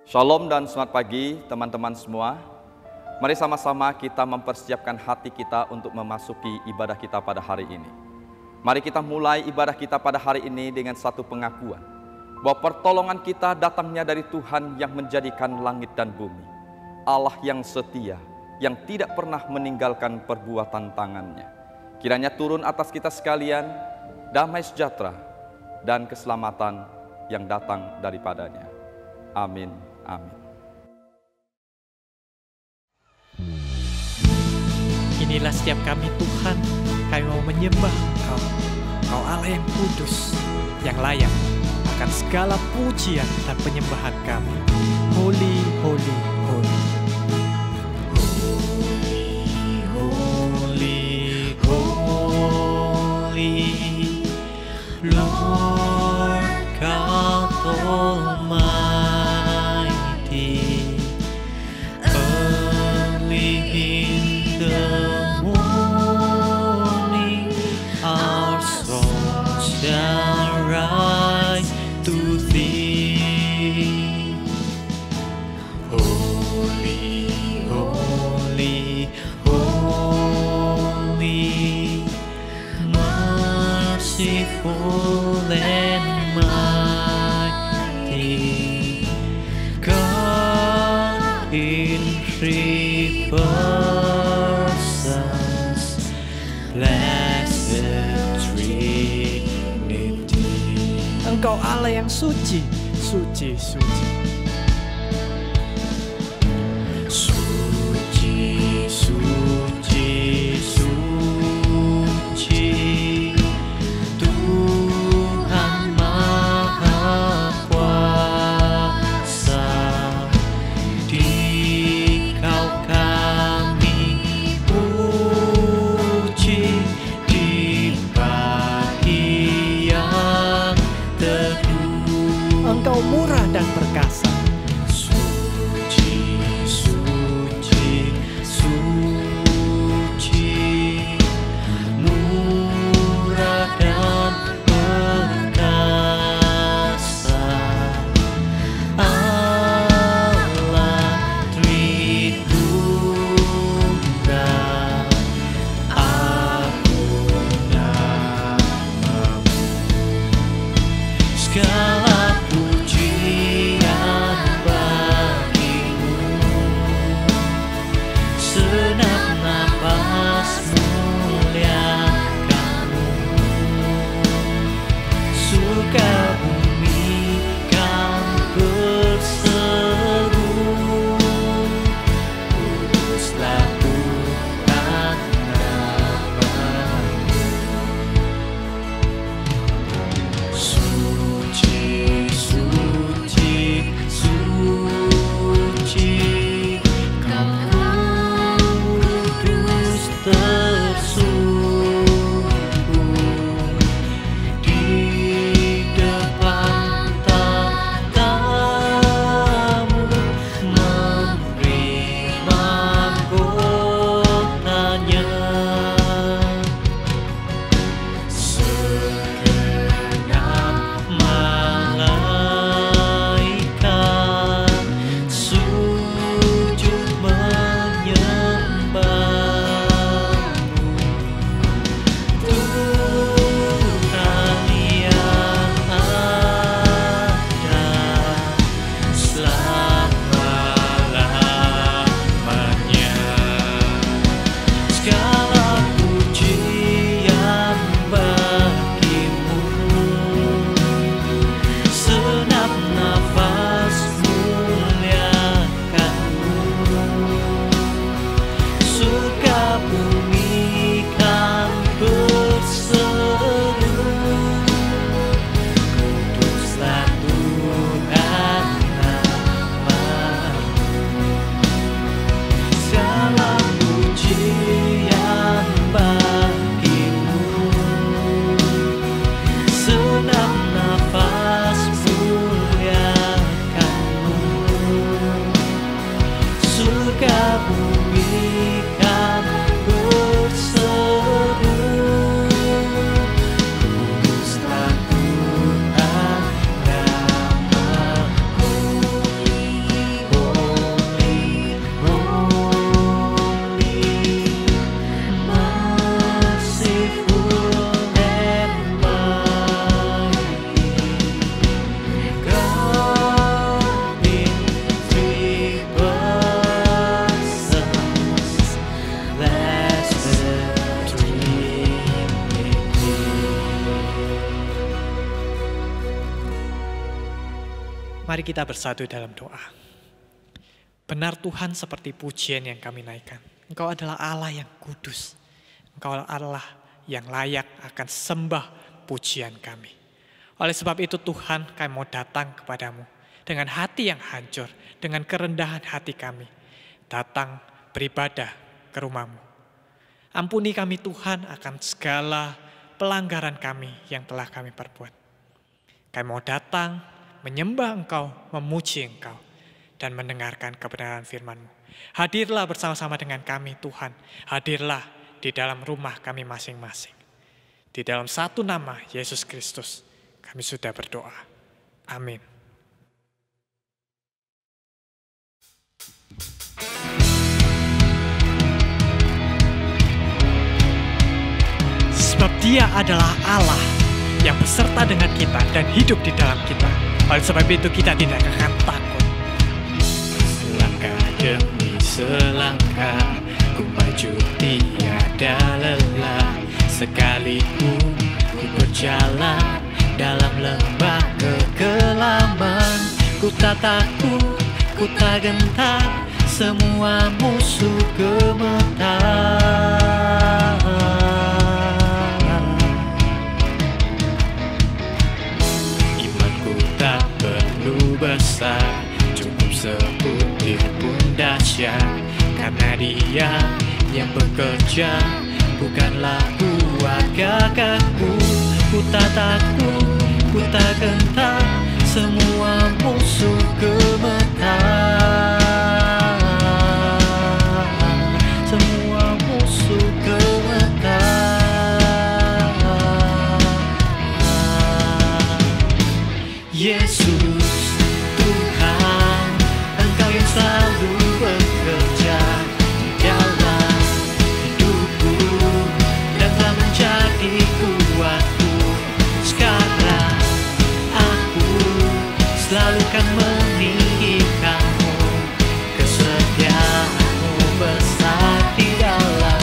Shalom dan selamat pagi teman-teman semua. Mari sama-sama kita mempersiapkan hati kita untuk memasuki ibadah kita pada hari ini. Mari kita mulai ibadah kita pada hari ini dengan satu pengakuan bahwa pertolongan kita datangnya dari Tuhan yang menjadikan langit dan bumi. Allah yang setia, yang tidak pernah meninggalkan perbuatan tangannya. Kiranya turun atas kita sekalian damai sejahtera dan keselamatan yang datang daripadanya. Amin. Amin. Inilah setiap kami Tuhan, kami mau menyembah Engkau. Engkau Allah yang kudus, yang layak akan segala pujian dan penyembahan kami. Holy, holy, holy. Holy, holy, Lord God Almighty. Early in the morning, our song shall rise to Thee. Holy, holy, holy, merciful and mighty, God in three persons, blessed Trinity. Engkau Allah yang suci, suci, suci. Suci, suci, suci, Tuhan Maha Kuasa. Dikau kami puji di pagi yang teduh. Engkau murah dan perkasa. Suci, suci, suci, murah dan perkasa. Allah Tritunggal, agung namamu. Segala pujian Mari kita bersatu dalam doa. Benar Tuhan, seperti pujian yang kami naikkan, Engkau adalah Allah yang kudus. Engkau adalah Allah yang layak akan sembah pujian kami. Oleh sebab itu Tuhan, kami mau datang kepadamu dengan hati yang hancur, dengan kerendahan hati kami. Datang beribadah ke rumah-Mu. Ampuni kami Tuhan akan segala pelanggaran kami yang telah kami perbuat. Kami mau datang, menyembah Engkau, memuji Engkau, dan mendengarkan kebenaran firman-Mu. Hadirlah bersama-sama dengan kami Tuhan. Hadirlah di dalam rumah kami masing-masing. Di dalam satu nama, Yesus Kristus, kami sudah berdoa. Amin. Sebab Dia adalah Allah yang beserta dengan kita dan hidup di dalam kita. Oleh sebab itu kita tidak akan takut. Selangkah demi selangkah ku maju tiada lelah. Sekalipun ku berjalan dalam lembah kekelaman, ku tak takut, ku tak gentar, semua musuh gemetar. Besar, cukup sebutir pun dahsyat, karena Dia yang bekerja, bukanlah kuat gagahku. Ku tak takut, ku tak gentar, semua musuh gemetar. Semua musuh gemetar. Yesus selalu bekerja di dalam hidupku dan telah menjadi kuatku. Sekarang aku selalu kan meninggikanmu, kesetiaanmu besar di dalam.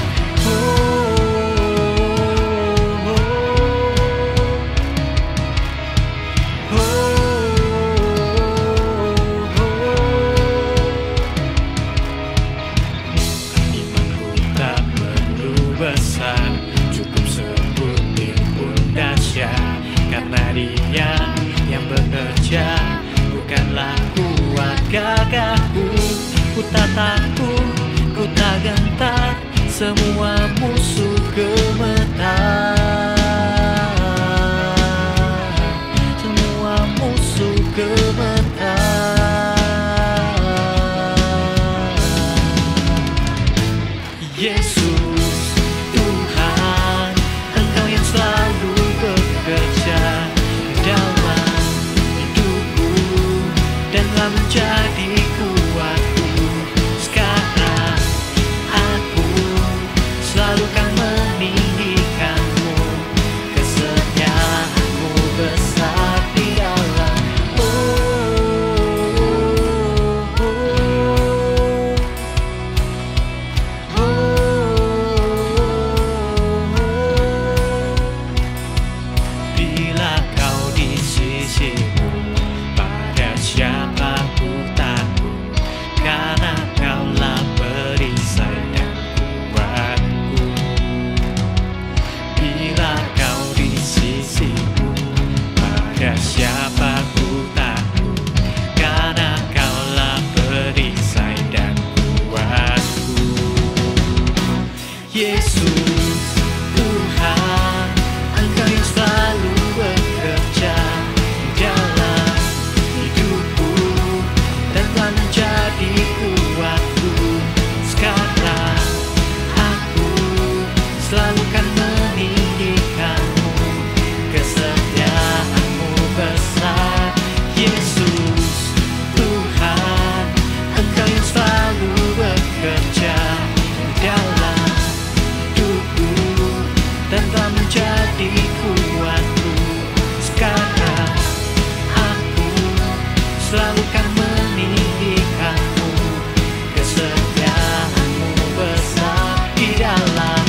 Cukup sebutir pun dahsyat, karena Dia yang bekerja, bukanlah kuat gagahku. Ku tak takut, ku tak gentar, semua musuh gemetar. Semua musuh gemetar. Yesus Tuhan, Engkau yang selalu bekerja dalam hidupku dan telah menjadi kuatku. Sekarang aku selalu kan meninggikanmu, kesetiaanmu besar di dalam. Bila kau di sisiku, pada siapa ku takut, karena Kaulah perisai dan kuatku. Bila kau di sisiku, pada siapa ku takut, karena Kaulah perisai dan kuatku. Yesus Tuhan, Engkau yang selalu bekerja dalam hidupku dan telah menjadi kuatku. Sekarang aku selalu kan meninggikanmu, kesetiaanmu besar. Yesus Tuhan, Engkau yang selalu bekerja dalam hidupku dan telah menjadi kuatku. Sekarang aku selalu kan meninggikanmu, kesetiaanmu besar di dalam.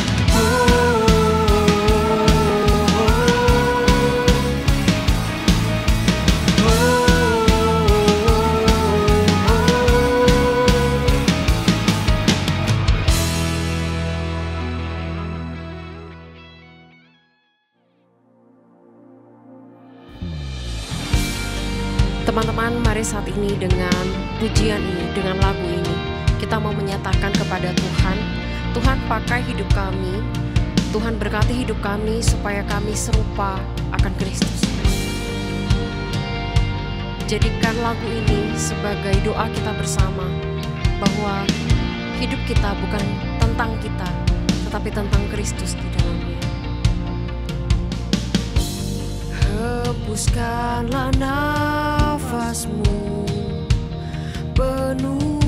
saat ini dengan pujian ini, dengan lagu ini, kita mau menyatakan kepada Tuhan, Tuhan pakai hidup kami, Tuhan berkati hidup kami supaya kami serupa akan Kristus. Jadikan lagu ini sebagai doa kita bersama, bahwa hidup kita bukan tentang kita, tetapi tentang Kristus di dalamnya. Hembuskanlah nafasmu, penuhiku,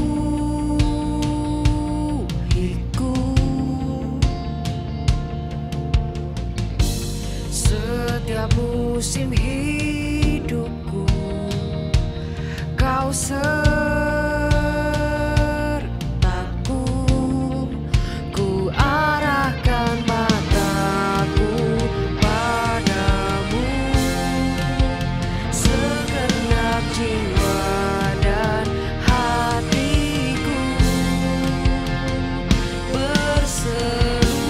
setiap musim hidupku, Kau sertaku, ku arahkan mataku padamu, segenap jiwa dan hatiku berseru,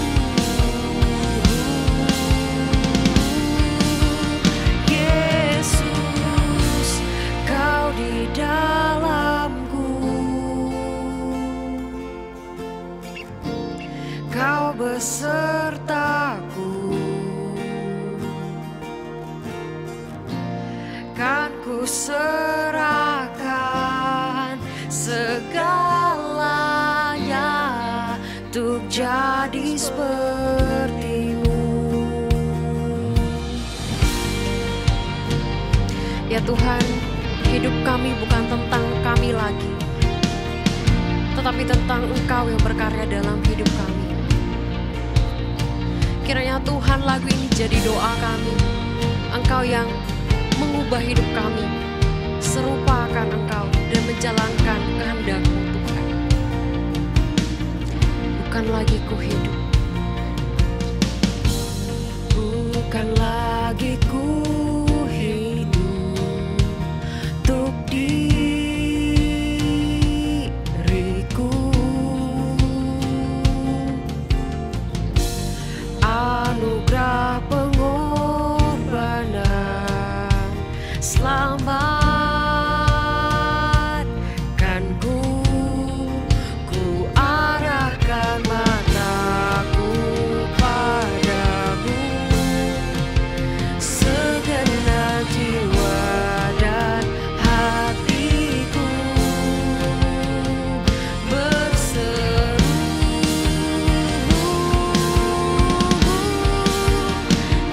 Yesus, Kau di dalamku, Kau besertaku, kan ku serahkan segalanya untuk jadi seperti-Mu. Ya Tuhan, hidup kami bukan tentang kami lagi, tetapi tentang Engkau yang berkarya dalam hidup kami. Kiranya Tuhan, lagu ini jadi doa kami, Engkau yang mengubah hidup kami serupa akan Engkau dan menjalankan kehendak-Mu, Tuhan. Bukan lagi ku hidup, bukan lagi ku hidup untuk diriku, anugerah pengorbanan selamatkanku, ku arahkan mataku padamu, segenap jiwa dan hatiku berseru,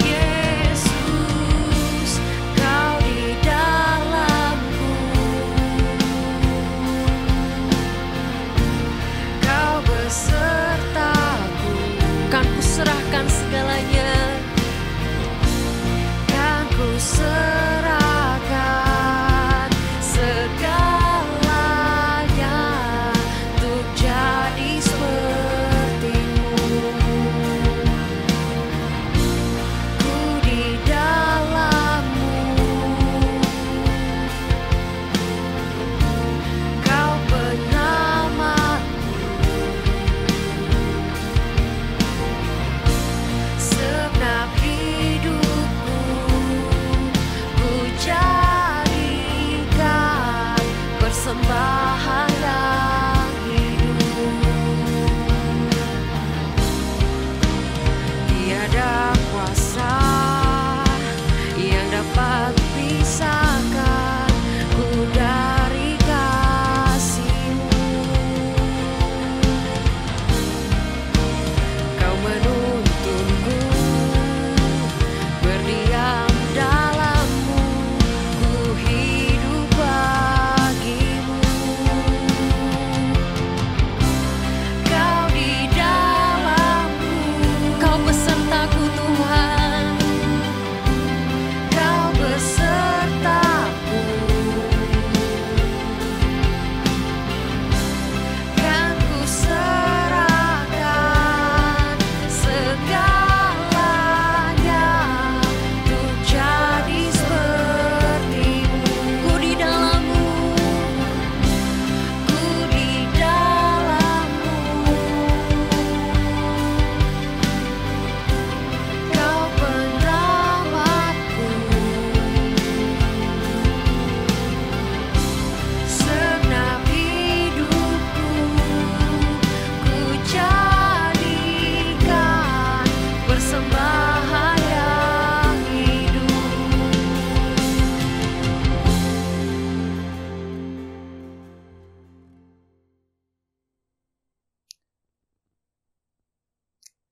Yesus, Kau di dalamku, Kau besertaku, kan ku serahkan segalanya, kan ku serahkan segalanya untuk jadi seperti-Mu. Ku di dalam-Mu, Kau penyelamatku, segenap hidupku ku jadikan persembahan yang hidup. Tiada kuasa yang dapat pisahkan ku dari kasih-Mu. Kau menuntunku berdiam dalam-Mu, ku hidup bagi-Mu.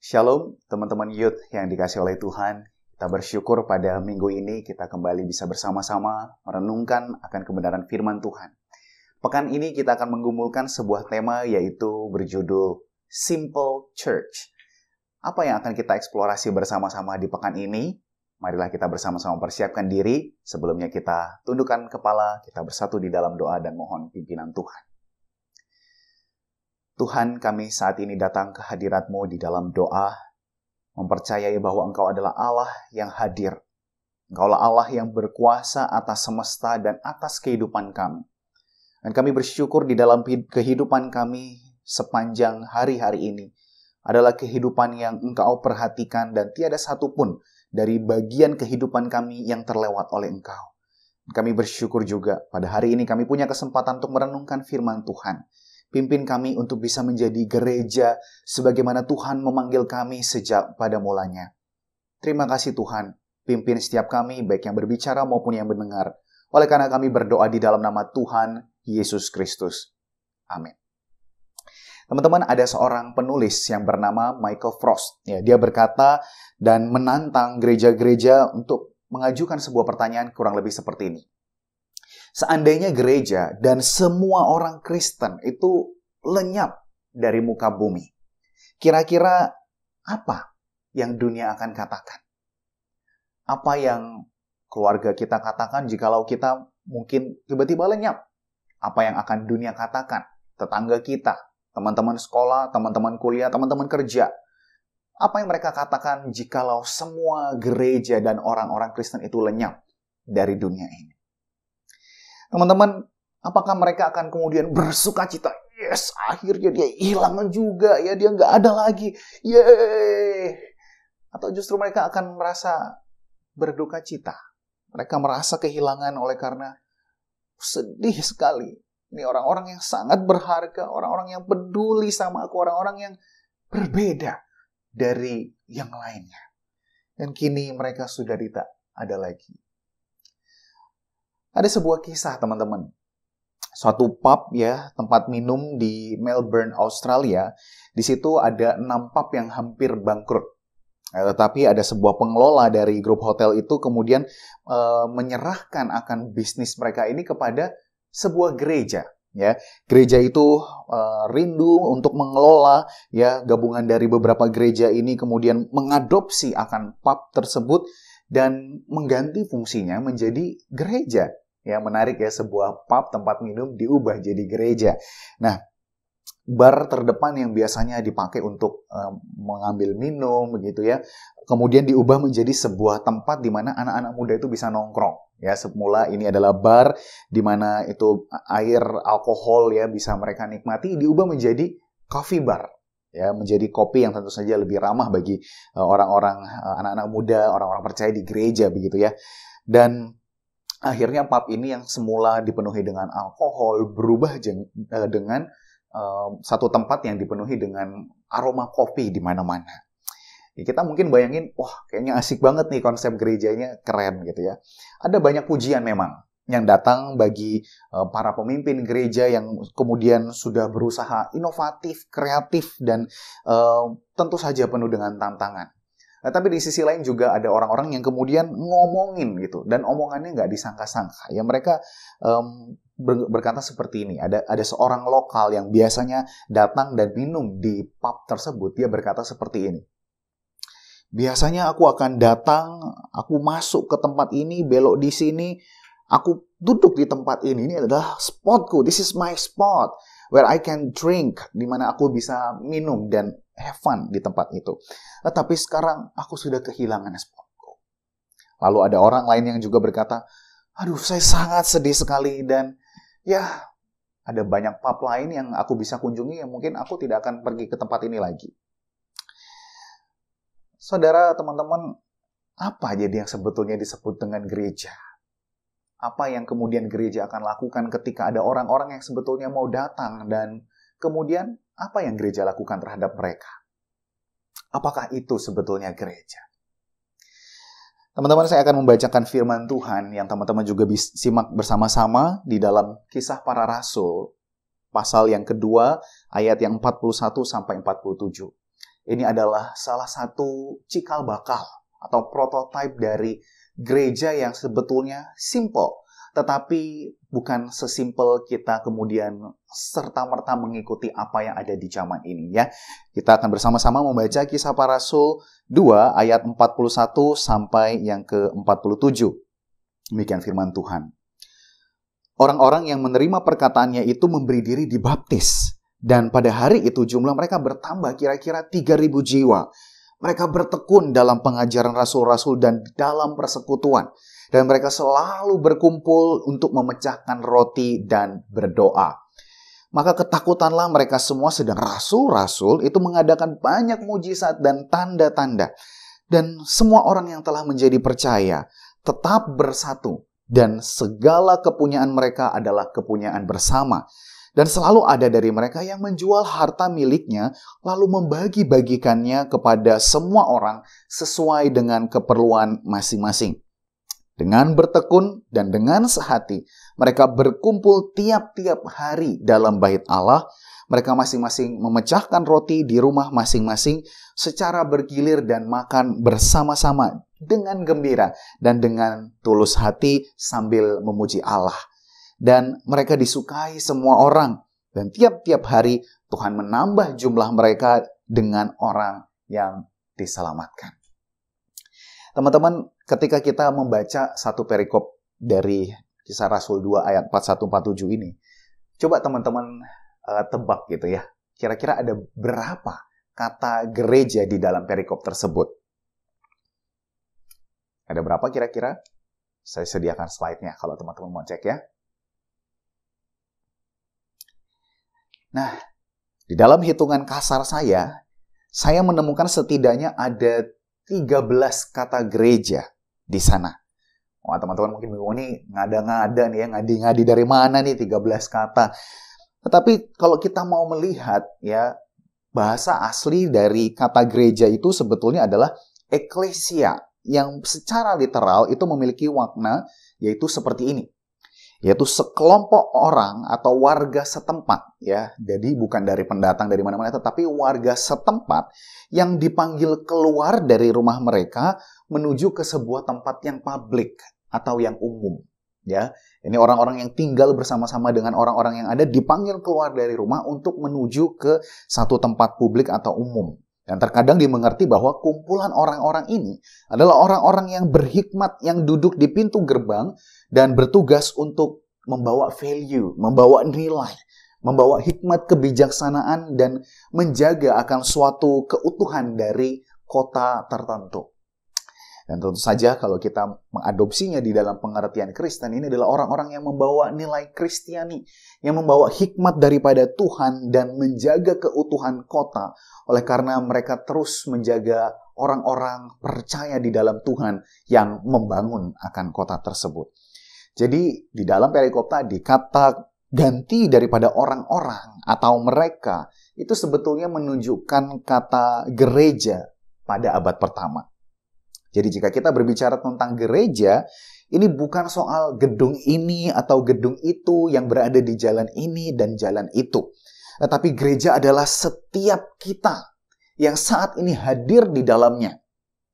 Shalom teman-teman youth yang dikasih oleh Tuhan. Kita bersyukur pada minggu ini kita kembali bisa bersama-sama merenungkan akan kebenaran firman Tuhan. Pekan ini kita akan menggumulkan sebuah tema yaitu berjudul Simple Church. Apa yang akan kita eksplorasi bersama-sama di pekan ini? Marilah kita bersama-sama persiapkan diri. Sebelumnya kita tundukkan kepala, kita bersatu di dalam doa dan mohon pimpinan Tuhan. Tuhan, kami saat ini datang ke hadirat-Mu di dalam doa, mempercayai bahwa Engkau adalah Allah yang hadir. Engkaulah Allah yang berkuasa atas semesta dan atas kehidupan kami. Dan kami bersyukur di dalam kehidupan kami sepanjang hari-hari ini adalah kehidupan yang Engkau perhatikan dan tiada satupun dari bagian kehidupan kami yang terlewat oleh Engkau. Kami bersyukur juga pada hari ini kami punya kesempatan untuk merenungkan firman Tuhan. Pimpin kami untuk bisa menjadi gereja sebagaimana Tuhan memanggil kami sejak pada mulanya. Terima kasih Tuhan, pimpin setiap kami baik yang berbicara maupun yang mendengar. Oleh karena kami berdoa di dalam nama Tuhan Yesus Kristus. Amin. Teman-teman, ada seorang penulis yang bernama Michael Frost. Ya, dia berkata dan menantang gereja-gereja untuk mengajukan sebuah pertanyaan kurang lebih seperti ini. Seandainya gereja dan semua orang Kristen itu lenyap dari muka bumi, kira-kira apa yang dunia akan katakan? Apa yang keluarga kita katakan jikalau kita mungkin tiba-tiba lenyap? Apa yang akan dunia katakan? Tetangga kita, teman-teman sekolah, teman-teman kuliah, teman-teman kerja. Apa yang mereka katakan jikalau semua gereja dan orang-orang Kristen itu lenyap dari dunia ini? Teman-teman, apakah mereka akan kemudian bersuka cita? Yes, akhirnya dia hilang juga, ya dia nggak ada lagi. Yeay! Atau justru mereka akan merasa berduka cita. Mereka merasa kehilangan oleh karena sedih sekali. Ini orang-orang yang sangat berharga, orang-orang yang peduli sama aku, orang-orang yang berbeda dari yang lainnya. Dan kini mereka sudah tidak ada lagi. Ada sebuah kisah teman-teman. Suatu pub ya, tempat minum di Melbourne, Australia. Di situ ada 6 pub yang hampir bangkrut. Tetapi ada sebuah pengelola dari grup hotel itu kemudian menyerahkan akan bisnis mereka ini kepada sebuah gereja. Ya, gereja itu rindu untuk mengelola ya gabungan dari beberapa gereja ini kemudian mengadopsi akan pub tersebut dan mengganti fungsinya menjadi gereja. Ya, menarik ya, sebuah pub tempat minum diubah jadi gereja. Nah, bar terdepan yang biasanya dipakai untuk mengambil minum begitu ya, kemudian diubah menjadi sebuah tempat di mana anak-anak muda itu bisa nongkrong. Ya, semula ini adalah bar di mana itu air alkohol ya bisa mereka nikmati, diubah menjadi coffee bar. Ya, menjadi kopi yang tentu saja lebih ramah bagi orang-orang anak-anak muda, orang-orang percaya di gereja begitu ya. Dan akhirnya pub ini yang semula dipenuhi dengan alkohol berubah dengan satu tempat yang dipenuhi dengan aroma kopi di mana-mana. Ya, kita mungkin bayangin, wah kayaknya asik banget nih konsep gerejanya, keren gitu ya. Ada banyak pujian memang yang datang bagi para pemimpin gereja yang kemudian sudah berusaha inovatif, kreatif, dan tentu saja penuh dengan tantangan. Nah, tapi di sisi lain juga ada orang-orang yang kemudian ngomongin gitu, dan omongannya nggak disangka-sangka. Ya, mereka berkata seperti ini, ada seorang lokal yang biasanya datang dan minum di pub tersebut, dia berkata seperti ini. Biasanya aku akan datang, aku masuk ke tempat ini, belok di sini, aku duduk di tempat ini adalah spotku, this is my spot, where I can drink, di mana aku bisa minum dan have fun di tempat itu. Tapi sekarang aku sudah kehilangan spotku. Lalu ada orang lain yang juga berkata, aduh saya sangat sedih sekali dan ya ada banyak pub lain yang aku bisa kunjungi yang mungkin aku tidak akan pergi ke tempat ini lagi. Saudara, teman-teman, apa jadi yang sebetulnya disebut dengan gereja? Apa yang kemudian gereja akan lakukan ketika ada orang-orang yang sebetulnya mau datang dan kemudian apa yang gereja lakukan terhadap mereka? Apakah itu sebetulnya gereja? Teman-teman, saya akan membacakan firman Tuhan yang teman-teman juga bisa simak bersama-sama di dalam Kisah Para Rasul, pasal yang kedua, ayat yang 41 sampai 47. ini adalah salah satu cikal bakal atau prototipe dari gereja yang sebetulnya simple, tetapi bukan sesimpel kita kemudian serta-merta mengikuti apa yang ada di zaman ini ya. Kita akan bersama-sama membaca Kisah Para Rasul 2 ayat 41 sampai yang ke-47. Demikian firman Tuhan. Orang-orang yang menerima perkataannya itu memberi diri dibaptis. Dan pada hari itu jumlah mereka bertambah kira-kira 3.000 jiwa. Mereka bertekun dalam pengajaran rasul-rasul dan dalam persekutuan. Dan mereka selalu berkumpul untuk memecahkan roti dan berdoa. Maka ketakutanlah mereka semua, sedang rasul-rasul itu mengadakan banyak mujizat dan tanda-tanda. Dan semua orang yang telah menjadi percaya tetap bersatu. Dan segala kepunyaan mereka adalah kepunyaan bersama. Dan selalu ada dari mereka yang menjual harta miliknya, lalu membagi-bagikannya kepada semua orang sesuai dengan keperluan masing-masing. Dengan bertekun dan dengan sehati, mereka berkumpul tiap-tiap hari dalam bait Allah. Mereka masing-masing memecahkan roti di rumah masing-masing secara bergilir dan makan bersama-sama dengan gembira dan dengan tulus hati sambil memuji Allah. Dan mereka disukai semua orang. Dan tiap-tiap hari Tuhan menambah jumlah mereka dengan orang yang diselamatkan. Teman-teman, ketika kita membaca satu perikop dari Kisah Rasul 2 ayat 41-47 ini, coba teman-teman tebak gitu ya. Kira-kira ada berapa kata gereja di dalam perikop tersebut? Ada berapa kira-kira? Saya sediakan slide-nya kalau teman-teman mau cek ya. Nah, di dalam hitungan kasar saya menemukan setidaknya ada 13 kata gereja di sana. Wah, teman-teman mungkin bingung nih, ngada-ngada nih ya, ngadi-ngadi dari mana nih 13 kata. Tetapi kalau kita mau melihat ya, bahasa asli dari kata gereja itu sebetulnya adalah eklesia, yang secara literal itu memiliki makna yaitu seperti ini. Yaitu sekelompok orang atau warga setempat ya. Jadi bukan dari pendatang dari mana-mana, tetapi warga setempat yang dipanggil keluar dari rumah mereka menuju ke sebuah tempat yang publik atau yang umum ya. Ini orang-orang yang tinggal bersama-sama dengan orang-orang yang ada dipanggil keluar dari rumah untuk menuju ke satu tempat publik atau umum. Dan terkadang dimengerti bahwa kumpulan orang-orang ini adalah orang-orang yang berhikmat yang duduk di pintu gerbang dan bertugas untuk membawa value, membawa nilai, membawa hikmat kebijaksanaan dan menjaga akan suatu keutuhan dari kota tertentu. Dan tentu saja kalau kita mengadopsinya di dalam pengertian Kristen, ini adalah orang-orang yang membawa nilai Kristiani, yang membawa hikmat daripada Tuhan dan menjaga keutuhan kota. Oleh karena mereka terus menjaga orang-orang percaya di dalam Tuhan yang membangun akan kota tersebut. Jadi di dalam perikop tadi, kata ganti daripada orang-orang atau mereka itu sebetulnya menunjukkan kata gereja pada abad pertama. Jadi jika kita berbicara tentang gereja, ini bukan soal gedung ini atau gedung itu yang berada di jalan ini dan jalan itu. Tetapi gereja adalah setiap kita yang saat ini hadir di dalamnya.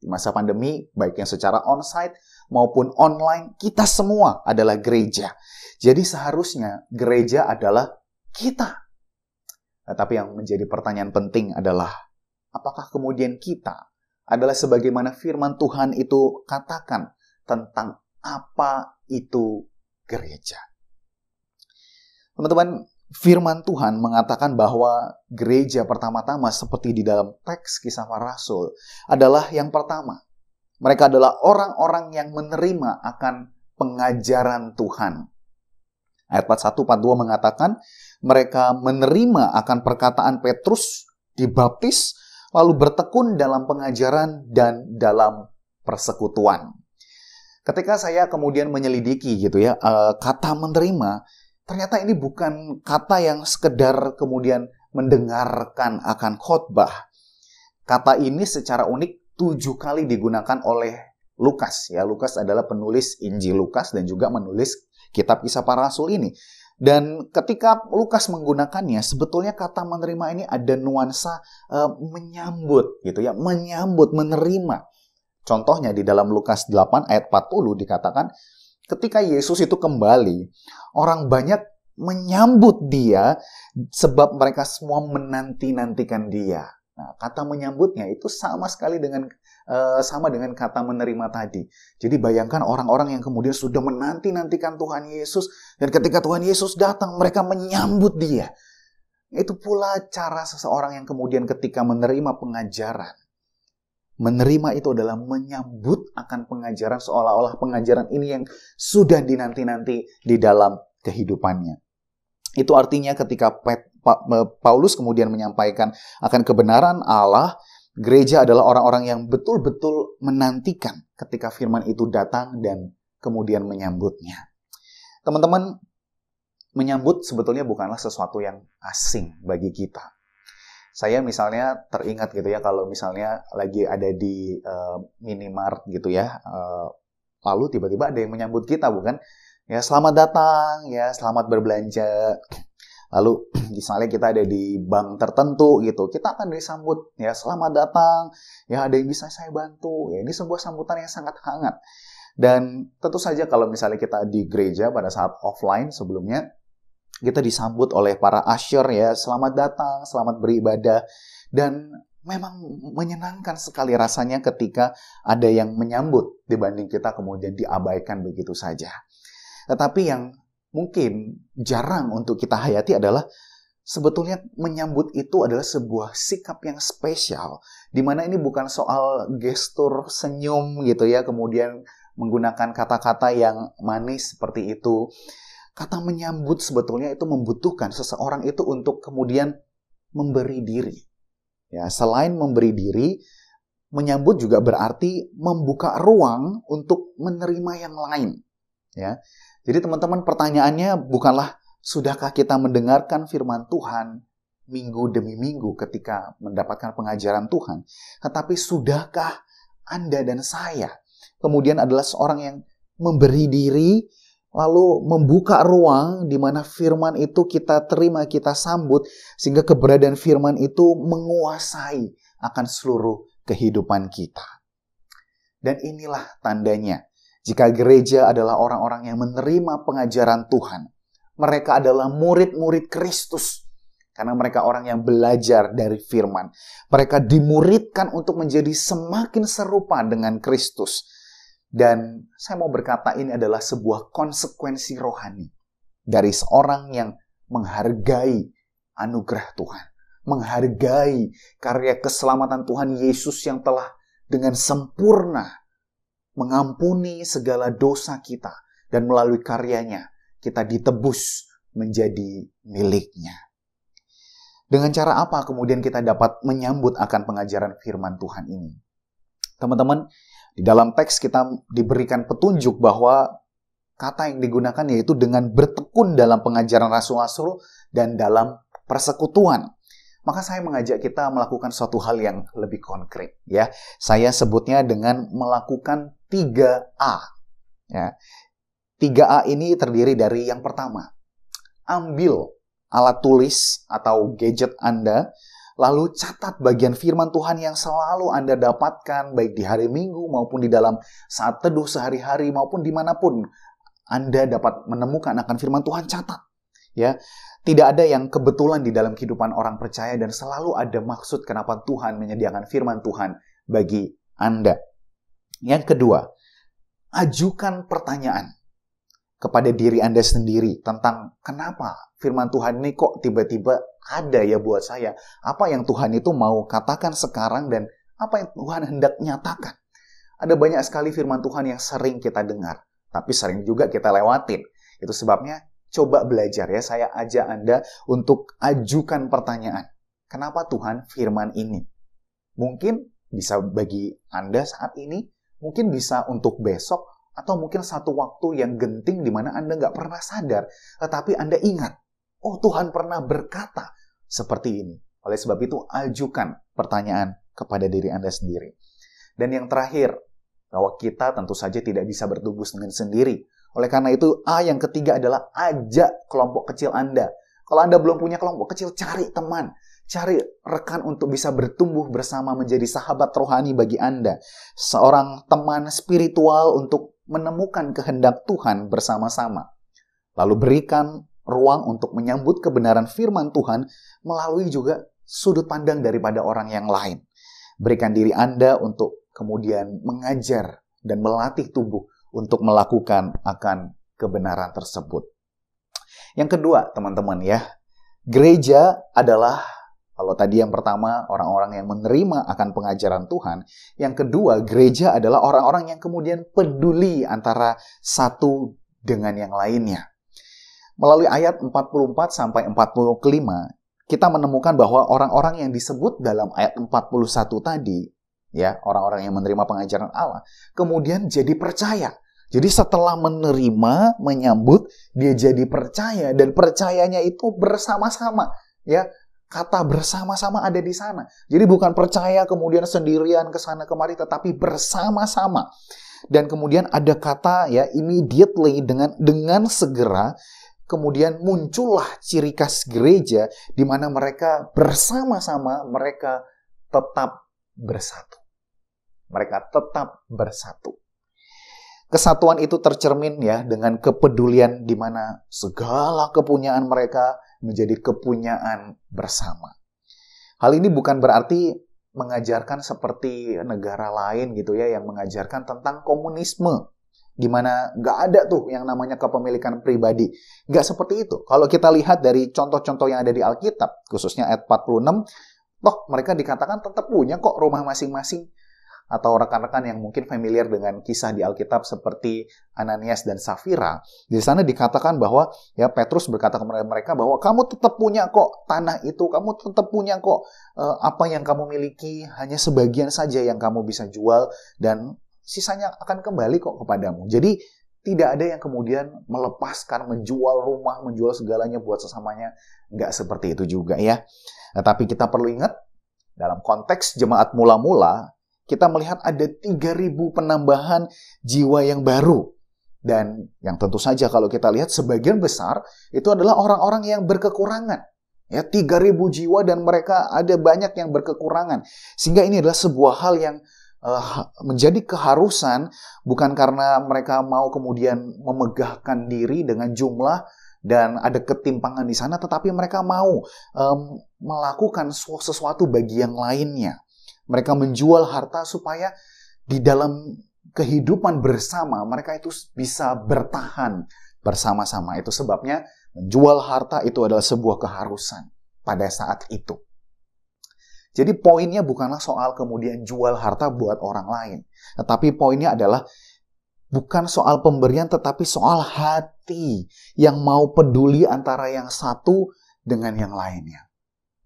Di masa pandemi, baik yang secara on-site maupun online, kita semua adalah gereja. Jadi seharusnya gereja adalah kita. Tetapi yang menjadi pertanyaan penting adalah, apakah kemudian kita adalah sebagaimana firman Tuhan itu katakan tentang apa itu gereja. Teman-teman, firman Tuhan mengatakan bahwa gereja pertama-tama seperti di dalam teks Kisah Para Rasul adalah yang pertama. Mereka adalah orang-orang yang menerima akan pengajaran Tuhan. Ayat 41-42 mengatakan mereka menerima akan perkataan Petrus, dibaptis, lalu bertekun dalam pengajaran dan dalam persekutuan. Ketika saya kemudian menyelidiki gitu ya, kata menerima, ternyata ini bukan kata yang sekedar kemudian mendengarkan akan khotbah. Kata ini secara unik 7 kali digunakan oleh Lukas. Ya, Lukas adalah penulis Injil Lukas dan juga menulis kitab Kisah Para Rasul ini. Dan ketika Lukas menggunakannya, sebetulnya kata menerima ini ada nuansa menyambut gitu ya, menyambut, menerima. Contohnya di dalam Lukas 8 ayat 40 dikatakan, ketika Yesus itu kembali, orang banyak menyambut dia sebab mereka semua menanti-nantikan dia. Nah, kata menyambutnya itu sama sekali dengan kata menerima tadi. Jadi bayangkan orang-orang yang kemudian sudah menanti-nantikan Tuhan Yesus, dan ketika Tuhan Yesus datang, mereka menyambut dia. Itu pula cara seseorang yang kemudian ketika menerima pengajaran. Menerima itu adalah menyambut akan pengajaran, seolah-olah pengajaran ini yang sudah dinanti-nanti di dalam kehidupannya. Itu artinya ketika Paulus kemudian menyampaikan akan kebenaran Allah, gereja adalah orang-orang yang betul-betul menantikan ketika firman itu datang dan kemudian menyambutnya. Teman-teman, menyambut sebetulnya bukanlah sesuatu yang asing bagi kita. Saya misalnya teringat gitu ya, kalau misalnya lagi ada di minimart gitu ya, lalu tiba-tiba ada yang menyambut kita, bukan? Ya, selamat datang, ya, selamat berbelanja. Lalu misalnya kita ada di bank tertentu gitu, kita akan disambut, ya, selamat datang, ya, ada yang bisa saya bantu. Ya, ini sebuah sambutan yang sangat hangat. Dan tentu saja kalau misalnya kita di gereja pada saat offline sebelumnya, kita disambut oleh para usher, ya, selamat datang, selamat beribadah. Dan memang menyenangkan sekali rasanya ketika ada yang menyambut dibanding kita kemudian diabaikan begitu saja. Tetapi yang mungkin jarang untuk kita hayati adalah sebetulnya menyambut itu adalah sebuah sikap yang spesial, di mana ini bukan soal gestur senyum gitu ya, kemudian menggunakan kata-kata yang manis seperti itu. Kata menyambut sebetulnya itu membutuhkan seseorang itu untuk kemudian memberi diri. Ya, selain memberi diri, menyambut juga berarti membuka ruang untuk menerima yang lain. Ya. Jadi teman-teman, pertanyaannya bukanlah sudahkah kita mendengarkan firman Tuhan minggu demi minggu ketika mendapatkan pengajaran Tuhan, tetapi sudahkah Anda dan saya kemudian adalah seorang yang memberi diri, lalu membuka ruang di mana firman itu kita terima, kita sambut, sehingga keberadaan firman itu menguasai akan seluruh kehidupan kita. Dan inilah tandanya. Jika gereja adalah orang-orang yang menerima pengajaran Tuhan, mereka adalah murid-murid Kristus. Karena mereka orang yang belajar dari firman. Mereka dimuridkan untuk menjadi semakin serupa dengan Kristus. Dan saya mau berkata ini adalah sebuah konsekuensi rohani dari seorang yang menghargai anugerah Tuhan. Menghargai karya keselamatan Tuhan Yesus yang telah dengan sempurna mengampuni segala dosa kita, dan melalui karyanya kita ditebus menjadi miliknya. Dengan cara apa kemudian kita dapat menyambut akan pengajaran firman Tuhan ini? Teman-teman, di dalam teks kita diberikan petunjuk bahwa kata yang digunakan yaitu dengan bertekun dalam pengajaran rasul-rasul dan dalam persekutuan. Maka saya mengajak kita melakukan suatu hal yang lebih konkret. Ya, saya sebutnya dengan melakukan 3A. Ya. 3A ini terdiri dari yang pertama, ambil alat tulis atau gadget Anda, lalu catat bagian firman Tuhan yang selalu Anda dapatkan, baik di hari Minggu maupun di dalam saat teduh sehari-hari maupun dimanapun Anda dapat menemukan akan firman Tuhan, catat. Ya, tidak ada yang kebetulan di dalam kehidupan orang percaya dan selalu ada maksud kenapa Tuhan menyediakan firman Tuhan bagi Anda. Yang kedua, ajukan pertanyaan kepada diri Anda sendiri tentang kenapa firman Tuhan ini kok tiba-tiba ada ya buat saya. Apa yang Tuhan itu mau katakan sekarang dan apa yang Tuhan hendak nyatakan. Ada banyak sekali firman Tuhan yang sering kita dengar, tapi sering juga kita lewatin. Itu sebabnya coba belajar ya, saya ajak Anda untuk ajukan pertanyaan. Kenapa Tuhan firman ini? Mungkin bisa bagi Anda saat ini, mungkin bisa untuk besok, atau mungkin satu waktu yang genting di mana Anda nggak pernah sadar, tetapi Anda ingat, oh Tuhan pernah berkata seperti ini. Oleh sebab itu, ajukan pertanyaan kepada diri Anda sendiri. Dan yang terakhir, bahwa kita tentu saja tidak bisa bertubuh dengan sendiri. Oleh karena itu, yang ketiga adalah ajak kelompok kecil Anda. Kalau Anda belum punya kelompok kecil, cari teman. Cari rekan untuk bisa bertumbuh bersama menjadi sahabat rohani bagi Anda. Seorang teman spiritual untuk menemukan kehendak Tuhan bersama-sama. Lalu berikan ruang untuk menyambut kebenaran firman Tuhan melalui juga sudut pandang daripada orang yang lain. Berikan diri Anda untuk kemudian mengajar dan melatih tubuh untuk melakukan akan kebenaran tersebut. Yang kedua, teman-teman ya, gereja adalah, kalau tadi yang pertama orang-orang yang menerima akan pengajaran Tuhan, yang kedua gereja adalah orang-orang yang kemudian peduli antara satu dengan yang lainnya. Melalui ayat 44 sampai 45, kita menemukan bahwa orang-orang yang disebut dalam ayat 41 tadi, ya, orang-orang yang menerima pengajaran Allah, kemudian jadi percaya. Jadi setelah menerima, menyambut, dia jadi percaya, dan percayanya itu bersama-sama, ya. Kata bersama-sama ada di sana. Jadi bukan percaya kemudian sendirian ke sana kemari, tetapi bersama-sama. Dan kemudian ada kata ya immediately, dengan segera, kemudian muncullah ciri khas gereja di mana mereka bersama-sama, mereka tetap bersatu. Mereka tetap bersatu. Kesatuan itu tercermin ya dengan kepedulian di mana segala kepunyaan mereka menjadi kepunyaan bersama. Hal ini bukan berarti mengajarkan seperti negara lain gitu ya, yang mengajarkan tentang komunisme, di mana nggak ada tuh yang namanya kepemilikan pribadi. Nggak seperti itu. Kalau kita lihat dari contoh-contoh yang ada di Alkitab, khususnya ayat 46, toh mereka dikatakan tetap punya kok rumah masing-masing. Atau rekan-rekan yang mungkin familiar dengan kisah di Alkitab seperti Ananias dan Safira, di sana dikatakan bahwa ya Petrus berkata kepada mereka bahwa kamu tetap punya kok tanah itu, kamu tetap punya kok apa yang kamu miliki, hanya sebagian saja yang kamu bisa jual dan sisanya akan kembali kok kepadamu. Jadi tidak ada yang kemudian melepaskan, menjual rumah, menjual segalanya buat sesamanya. Nggak seperti itu juga ya. Tapi kita perlu ingat dalam konteks jemaat mula-mula, kita melihat ada 3.000 penambahan jiwa yang baru. Dan yang tentu saja kalau kita lihat sebagian besar itu adalah orang-orang yang berkekurangan. Ya, 3.000 jiwa dan mereka ada banyak yang berkekurangan. Sehingga ini adalah sebuah hal yang menjadi keharusan, bukan karena mereka mau kemudian memegahkan diri dengan jumlah dan ada ketimpangan di sana, tetapi mereka mau melakukan sesuatu bagi yang lainnya. Mereka menjual harta supaya di dalam kehidupan bersama mereka itu bisa bertahan bersama-sama. Itu sebabnya menjual harta itu adalah sebuah keharusan pada saat itu. Jadi poinnya bukanlah soal kemudian jual harta buat orang lain. Tetapi poinnya adalah bukan soal pemberian, tetapi soal hati yang mau peduli antara yang satu dengan yang lainnya.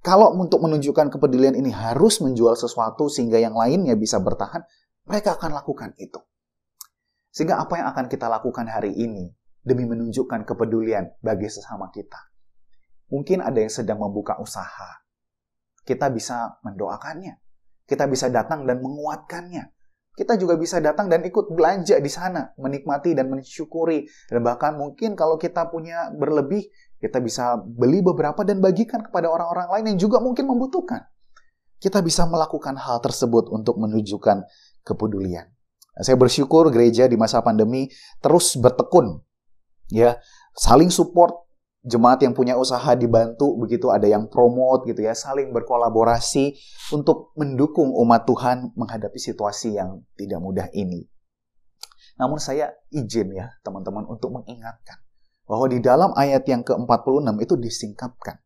Kalau untuk menunjukkan kepedulian ini harus menjual sesuatu sehingga yang lainnya bisa bertahan, mereka akan lakukan itu. Sehingga apa yang akan kita lakukan hari ini demi menunjukkan kepedulian bagi sesama kita? Mungkin ada yang sedang membuka usaha. Kita bisa mendoakannya. Kita bisa datang dan menguatkannya. Kita juga bisa datang dan ikut belanja di sana, menikmati dan mensyukuri. Dan bahkan mungkin kalau kita punya berlebih, kita bisa beli beberapa dan bagikan kepada orang-orang lain yang juga mungkin membutuhkan. Kita bisa melakukan hal tersebut untuk menunjukkan kepedulian. Saya bersyukur gereja di masa pandemi terus bertekun, ya, saling support. Jemaat yang punya usaha dibantu, begitu ada yang promote gitu ya, saling berkolaborasi untuk mendukung umat Tuhan menghadapi situasi yang tidak mudah ini. Namun saya izin ya teman-teman untuk mengingatkan bahwa di dalam ayat yang ke-46 itu disingkapkan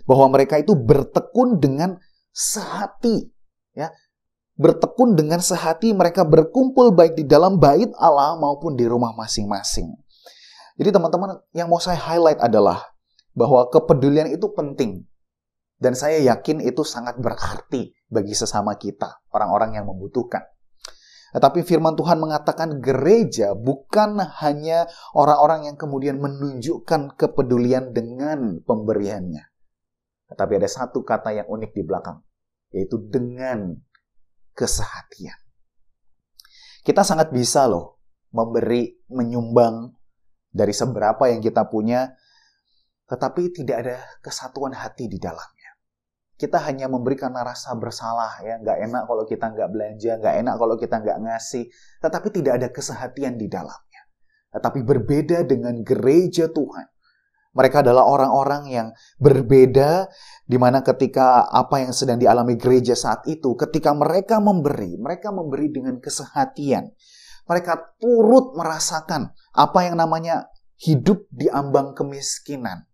bahwa mereka itu bertekun dengan sehati, ya. Bertekun dengan sehati, mereka berkumpul baik di dalam bait Allah maupun di rumah masing-masing. Jadi teman-teman, yang mau saya highlight adalah bahwa kepedulian itu penting. Dan saya yakin itu sangat berarti bagi sesama kita, orang-orang yang membutuhkan. Tetapi firman Tuhan mengatakan gereja bukan hanya orang-orang yang kemudian menunjukkan kepedulian dengan pemberiannya. Tetapi ada satu kata yang unik di belakang, yaitu dengan kesehatian. Kita sangat bisa loh memberi, menyumbang dari seberapa yang kita punya, tetapi tidak ada kesatuan hati di dalamnya. Kita hanya memberi karena rasa bersalah, ya, nggak enak kalau kita nggak belanja, nggak enak kalau kita nggak ngasih, tetapi tidak ada kesehatian di dalamnya. Tetapi berbeda dengan gereja Tuhan. Mereka adalah orang-orang yang berbeda, di mana ketika apa yang sedang dialami gereja saat itu, ketika mereka memberi dengan kesehatian. Mereka turut merasakan apa yang namanya hidup di ambang kemiskinan.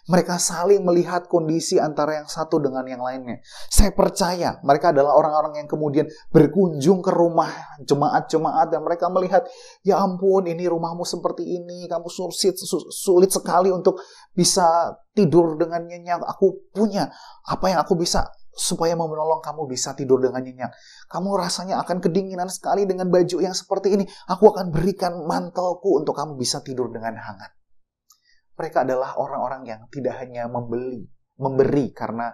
Mereka saling melihat kondisi antara yang satu dengan yang lainnya. Saya percaya mereka adalah orang-orang yang kemudian berkunjung ke rumah jemaat-jemaat dan mereka melihat, ya ampun, ini rumahmu seperti ini, kamu sulit sekali untuk bisa tidur dengan nyenyak. Aku punya apa yang aku bisa supaya menolong kamu bisa tidur dengan nyenyak. Kamu rasanya akan kedinginan sekali dengan baju yang seperti ini. Aku akan berikan mantelku untuk kamu bisa tidur dengan hangat. Mereka adalah orang-orang yang tidak hanya memberi karena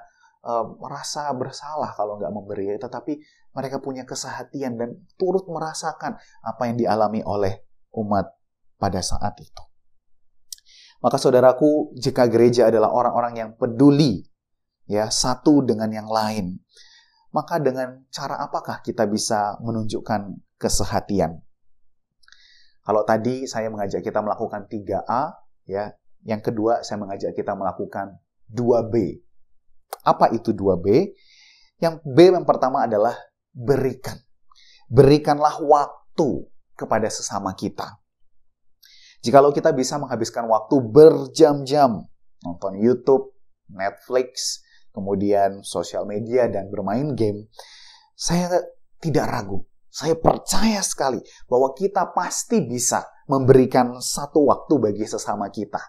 merasa bersalah kalau nggak memberi, tetapi mereka punya kesehatian dan turut merasakan apa yang dialami oleh umat pada saat itu. Maka saudaraku, jika gereja adalah orang-orang yang peduli, ya, satu dengan yang lain, maka dengan cara apakah kita bisa menunjukkan kesehatian? Kalau tadi saya mengajak kita melakukan 3A, ya, yang kedua saya mengajak kita melakukan 2B. Apa itu 2B? Yang B yang pertama adalah berikan. Berikanlah waktu kepada sesama kita. Jikalau kita bisa menghabiskan waktu berjam-jam nonton YouTube, Netflix, kemudian sosial media dan bermain game, saya tidak ragu. Saya percaya sekali bahwa kita pasti bisa memberikan satu waktu bagi sesama kita.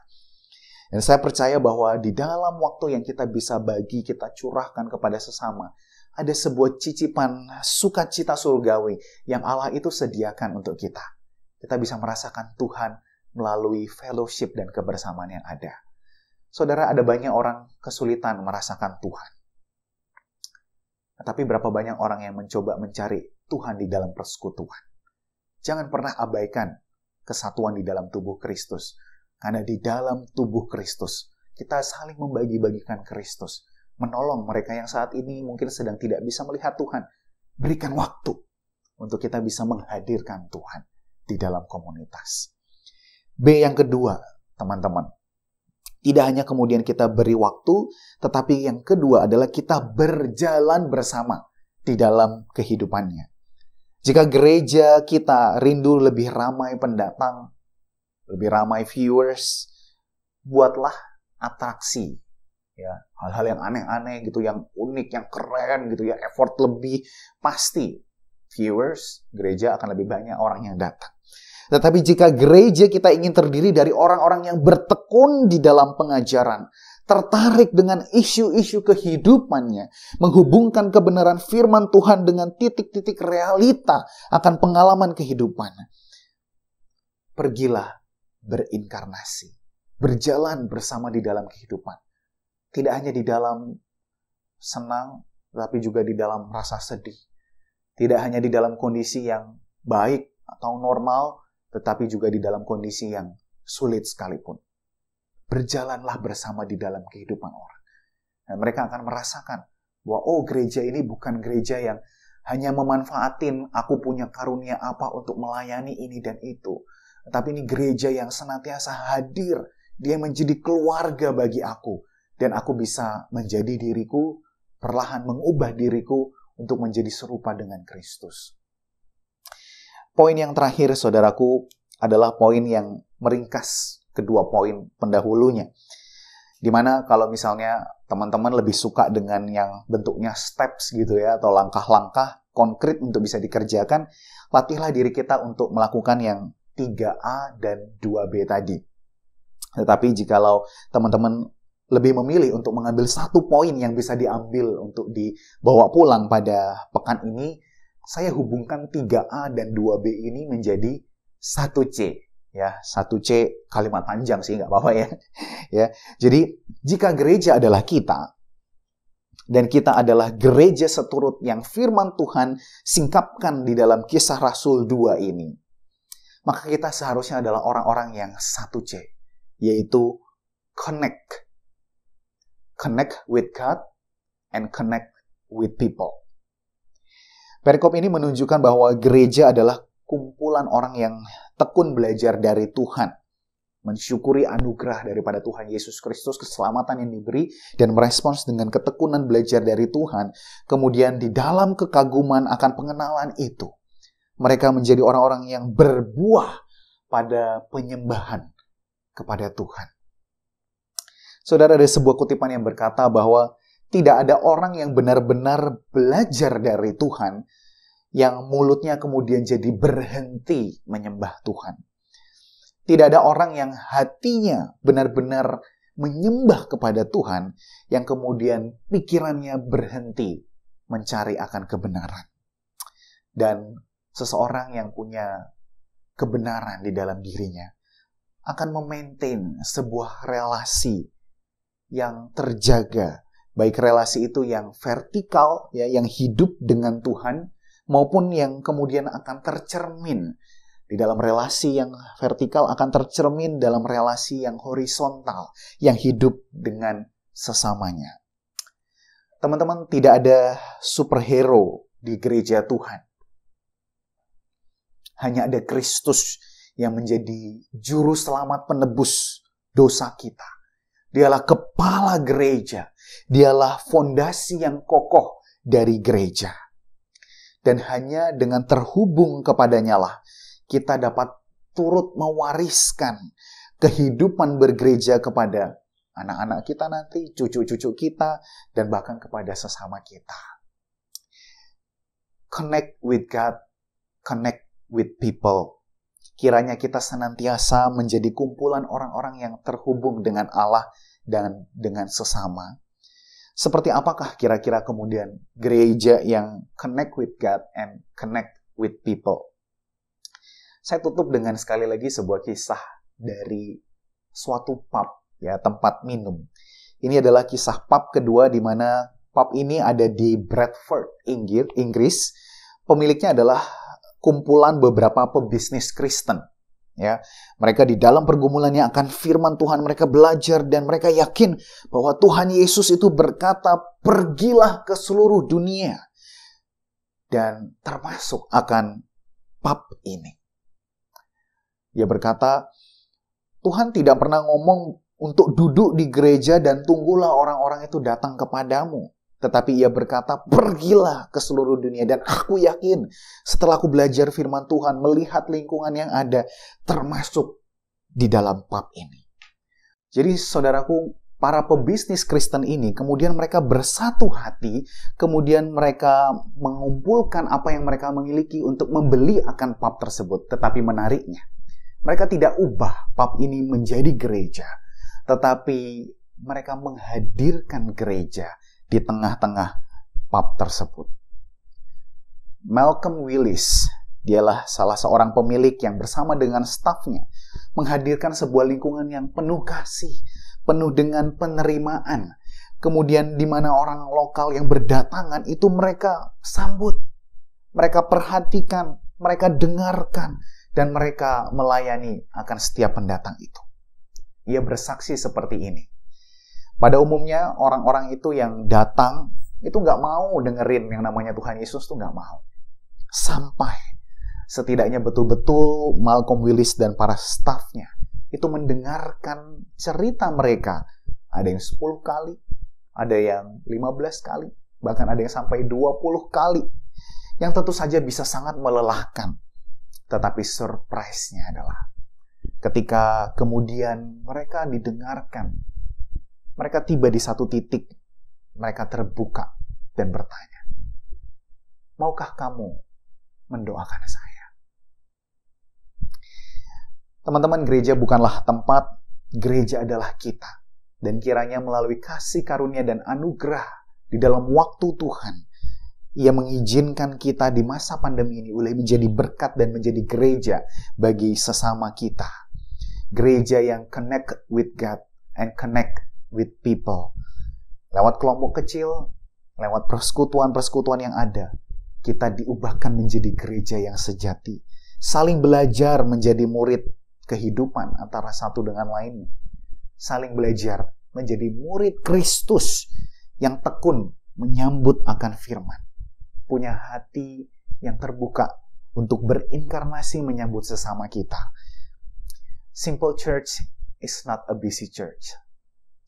Dan saya percaya bahwa di dalam waktu yang kita bisa bagi, kita curahkan kepada sesama, ada sebuah cicipan sukacita surgawi yang Allah itu sediakan untuk kita. Kita bisa merasakan Tuhan melalui fellowship dan kebersamaan yang ada. Saudara, ada banyak orang kesulitan merasakan Tuhan. Tapi berapa banyak orang yang mencoba mencari Tuhan di dalam persekutuan. Jangan pernah abaikan kesatuan di dalam tubuh Kristus. Karena di dalam tubuh Kristus, kita saling membagi-bagikan Kristus. Menolong mereka yang saat ini mungkin sedang tidak bisa melihat Tuhan. Berikan waktu untuk kita bisa menghadirkan Tuhan di dalam komunitas. B yang kedua, teman-teman. Tidak hanya kemudian kita beri waktu, tetapi yang kedua adalah kita berjalan bersama di dalam kehidupannya. Jika gereja kita rindu lebih ramai pendatang, lebih ramai viewers, buatlah atraksi, ya, hal-hal yang aneh-aneh gitu, yang unik, yang keren gitu ya, effort lebih, pasti viewers, gereja akan lebih banyak orang yang datang. Tetapi jika gereja kita ingin terdiri dari orang-orang yang bertekun di dalam pengajaran, tertarik dengan isu-isu kehidupannya, menghubungkan kebenaran firman Tuhan dengan titik-titik realita akan pengalaman kehidupan, pergilah berinkarnasi, berjalan bersama di dalam kehidupan. Tidak hanya di dalam senang, tapi juga di dalam rasa sedih. Tidak hanya di dalam kondisi yang baik atau normal, tetapi juga di dalam kondisi yang sulit sekalipun. Berjalanlah bersama di dalam kehidupan orang. Dan mereka akan merasakan bahwa, oh, gereja ini bukan gereja yang hanya memanfaatin aku punya karunia apa untuk melayani ini dan itu. Tetapi ini gereja yang senantiasa hadir. Dia menjadi keluarga bagi aku. Dan aku bisa menjadi diriku, perlahan mengubah diriku untuk menjadi serupa dengan Kristus. Poin yang terakhir, saudaraku, adalah poin yang meringkas kedua poin pendahulunya. Dimana kalau misalnya teman-teman lebih suka dengan yang bentuknya steps gitu ya, atau langkah-langkah konkret untuk bisa dikerjakan, latihlah diri kita untuk melakukan yang 3A dan 2B tadi. Tetapi jikalau teman-teman lebih memilih untuk mengambil satu poin yang bisa diambil untuk dibawa pulang pada pekan ini, saya hubungkan 3A dan 2B ini menjadi 1C. Ya, 1C kalimat panjang sih, nggak apa-apa ya. Ya, jadi jika gereja adalah kita, dan kita adalah gereja seturut yang firman Tuhan singkapkan di dalam Kisah Rasul 2 ini, maka kita seharusnya adalah orang-orang yang 1C, yaitu connect. Connect with God and connect with people. Perikop ini menunjukkan bahwa gereja adalah kumpulan orang yang tekun belajar dari Tuhan, mensyukuri anugerah daripada Tuhan Yesus Kristus, keselamatan yang diberi, dan merespons dengan ketekunan belajar dari Tuhan. Kemudian di dalam kekaguman akan pengenalan itu, mereka menjadi orang-orang yang berbuah pada penyembahan kepada Tuhan. Saudara, ada sebuah kutipan yang berkata bahwa tidak ada orang yang benar-benar belajar dari Tuhan yang mulutnya kemudian jadi berhenti menyembah Tuhan. Tidak ada orang yang hatinya benar-benar menyembah kepada Tuhan yang kemudian pikirannya berhenti mencari akan kebenaran. Dan seseorang yang punya kebenaran di dalam dirinya akan memaintain sebuah relasi yang terjaga, baik relasi itu yang vertikal, ya, yang hidup dengan Tuhan, maupun yang kemudian akan tercermin di dalam relasi yang vertikal, akan tercermin dalam relasi yang horizontal, yang hidup dengan sesamanya. Teman-teman, tidak ada superhero di gereja Tuhan. Hanya ada Kristus yang menjadi juru selamat penebus dosa kita. Dialah kepala gereja. Dialah fondasi yang kokoh dari gereja. Dan hanya dengan terhubung kepadanya lah kita dapat turut mewariskan kehidupan bergereja kepada anak-anak kita nanti, cucu-cucu kita, dan bahkan kepada sesama kita. Connect with God, connect with people. Kiranya kita senantiasa menjadi kumpulan orang-orang yang terhubung dengan Allah dan dengan sesama. Seperti apakah kira-kira kemudian gereja yang connect with God and connect with people? Saya tutup dengan sekali lagi sebuah kisah dari suatu pub, ya, tempat minum. Ini adalah kisah pub kedua, di mana pub ini ada di Bradford, Inggris. Pemiliknya adalah kumpulan beberapa pebisnis Kristen. Ya, mereka di dalam pergumulannya akan firman Tuhan, mereka belajar dan mereka yakin bahwa Tuhan Yesus itu berkata, pergilah ke seluruh dunia, dan termasuk akan pub ini. Dia berkata, Tuhan tidak pernah ngomong untuk duduk di gereja dan tunggulah orang-orang itu datang kepadamu. Tetapi ia berkata, pergilah ke seluruh dunia. Dan aku yakin setelah aku belajar firman Tuhan, melihat lingkungan yang ada, termasuk di dalam pub ini. Jadi saudaraku, para pebisnis Kristen ini, kemudian mereka bersatu hati, kemudian mereka mengumpulkan apa yang mereka miliki untuk membeli akan pub tersebut. Tetapi menariknya, mereka tidak ubah pub ini menjadi gereja, tetapi mereka menghadirkan gereja di tengah-tengah pub tersebut. Malcolm Willis, dialah salah seorang pemilik yang bersama dengan stafnya menghadirkan sebuah lingkungan yang penuh kasih, penuh dengan penerimaan. Kemudian di mana orang lokal yang berdatangan itu mereka sambut, mereka perhatikan, mereka dengarkan, dan mereka melayani akan setiap pendatang itu. Ia bersaksi seperti ini. Pada umumnya orang-orang itu yang datang itu nggak mau dengerin yang namanya Tuhan Yesus, tuh nggak mau. Sampai setidaknya betul-betul Malcolm Willis dan para stafnya itu mendengarkan cerita mereka. Ada yang 10 kali, ada yang 15 kali, bahkan ada yang sampai 20 kali. Yang tentu saja bisa sangat melelahkan. Tetapi surprise-nya adalah ketika kemudian mereka didengarkan, mereka tiba di satu titik, mereka terbuka dan bertanya, maukah kamu mendoakan saya? Teman-teman, gereja bukanlah tempat, gereja adalah kita. Dan kiranya melalui kasih karunia dan anugerah di dalam waktu Tuhan, Ia mengizinkan kita di masa pandemi ini boleh menjadi berkat dan menjadi gereja bagi sesama kita. Gereja yang connect with God and connect with people. Lewat kelompok kecil, lewat persekutuan-persekutuan yang ada, kita diubahkan menjadi gereja yang sejati. saling belajar menjadi murid kehidupan antara satu dengan lainnya. Saling belajar menjadi murid Kristus yang tekun menyambut akan firman. Punya hati yang terbuka untuk berinkarnasi menyambut sesama kita. Simple church is not a busy church.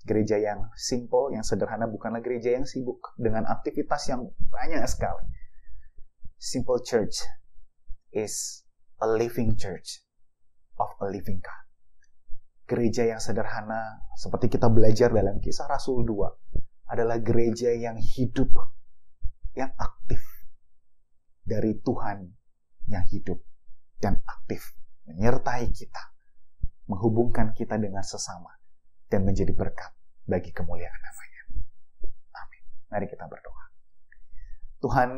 Gereja yang simple, yang sederhana bukanlah gereja yang sibuk dengan aktivitas yang banyak sekali. Simple church is a living church of a living God. Gereja yang sederhana, seperti kita belajar dalam Kisah Rasul 2, adalah gereja yang hidup, yang aktif, dari Tuhan yang hidup dan aktif, menyertai kita, menghubungkan kita dengan sesama, dan menjadi berkat bagi kemuliaan namanya. Amin. Mari kita berdoa. Tuhan,